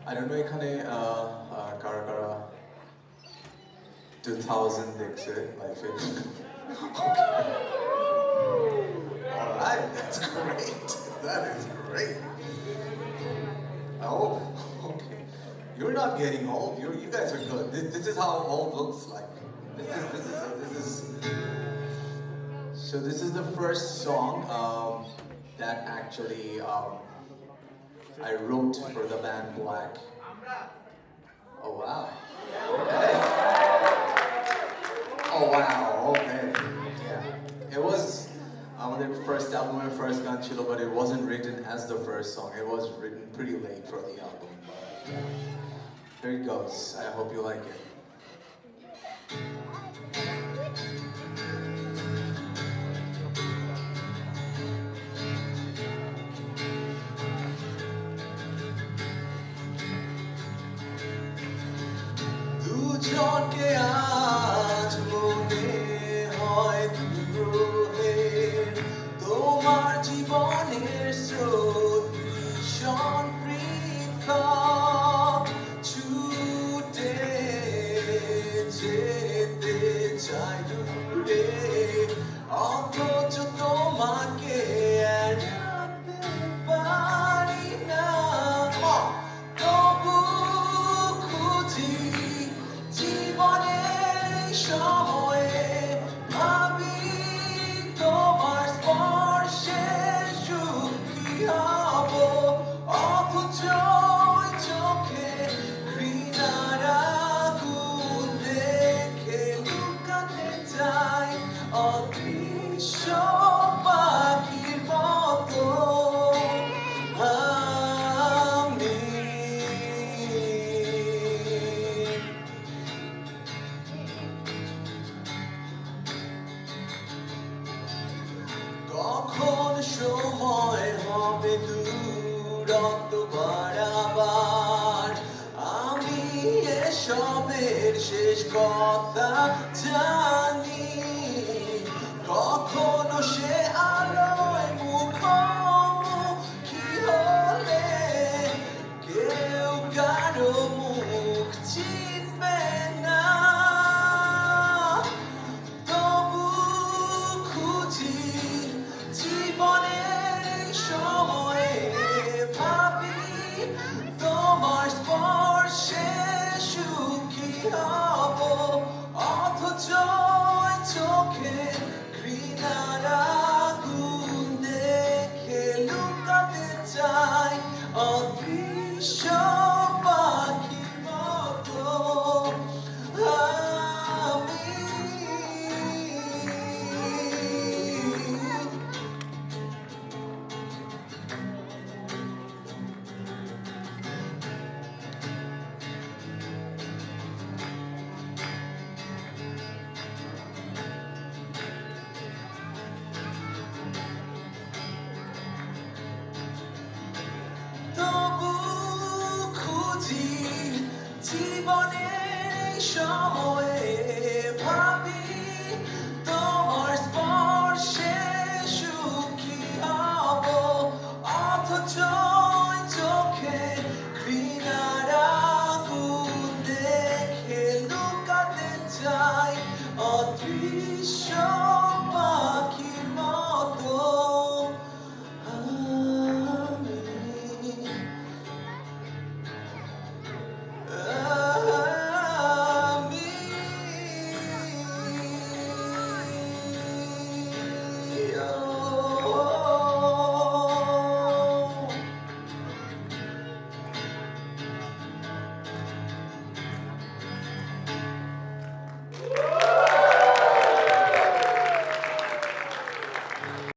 I don't know এখানে কারা কারা 2000 দেখছে লাইফে Alright, that's great. That is great. Oh, okay. You're not getting old. You guys are good. This is how old looks like. This is. So this is the first song that actually I wrote for the band Black. Oh wow. Okay. Oh wow. Okay. Yeah. It was আমাদের first album, my first গান ছিল, but it wasn't written as the first song. It was written pretty late for the album. Here it goes. I hope you like it. দুজনকে আজ মনে হয় দুগ্রহের তোমার জীবনের স্রোত ভীষণ পৃথক ছুটে যেতে চাই দূরে অথচ তোমাকে এড়াতে পারি না তবু খুঁজি জীবনের সময়ে ভাবি তোমার স্পর্শে সুখী হব অথচ চোখে ঘৃণার আগুন দেখে লুকাতে চাই অদৃশ্য পাখির মতো কখন সময় হবে দূরত্ব বাড়াবার আমি এসবের শেষ কথা জানি কখনো সে আলোয় মুখোমুখি হলে কেউ কারো মুখ চিনবে না তবু খুঁজি জীবনের সময়ে ভাবি তোমার স্পর্শে সুখী হব অথচ চোখে ঘৃণার আগুন দেখে লুকাতে চাই অদৃশ্য পাখির মতো তবু খুঁজি জীবনের সময়